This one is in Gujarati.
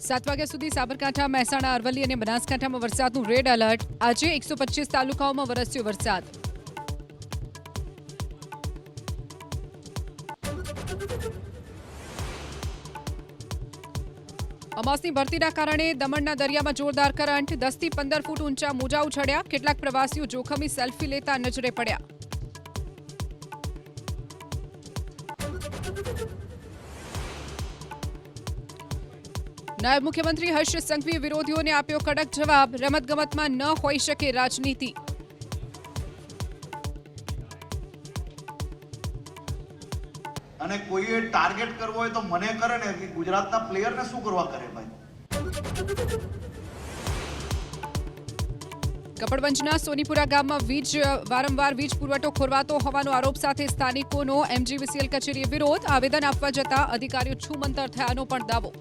7 વાગ્યા સુધી સાબરકાંઠા, મહેસાણા, અરવલ્લી અને બનાસકાંઠામાં વરસાદનું રેડ એલર્ટ. આજે 125 તાલુકાઓમાં વરસ્યો વરસાદ. અમાસની ભરતીના કારણે દમણના દરિયામાં જોરદાર કરંટ. 10 થી 15 ફૂટ ઊંચા મોજા ઉછળ્યા. કેટલાક પ્રવાસીઓ જોખમી સેલ્ફી લેતા નજરે પડ્યા. નાયબ મુખ્યમંત્રી હર્ષ સંઘવીએ વિરોધીઓને આપ્યો કડક જવાબ. રમતગમતમાં ન હોઈ શકે રાજનીતિ. અને કોઈએ ટાર્ગેટ કરવો હોય તો મને કરે ને કે ગુજરાતના પ્લેયરને શું કરવા કરે ભાઈ. કપડવંજના સોનીપુરા ગામમાં વારંવાર વીજ પુરવઠો ખોરવાતો હોવાનો આરોપ સાથે સ્થાનિકોનો MGVCL કચેરીએ વિરોધ. આવેદન આપવા જતા અધિકારીઓ છૂમંતર થયાનો પણ દાવો.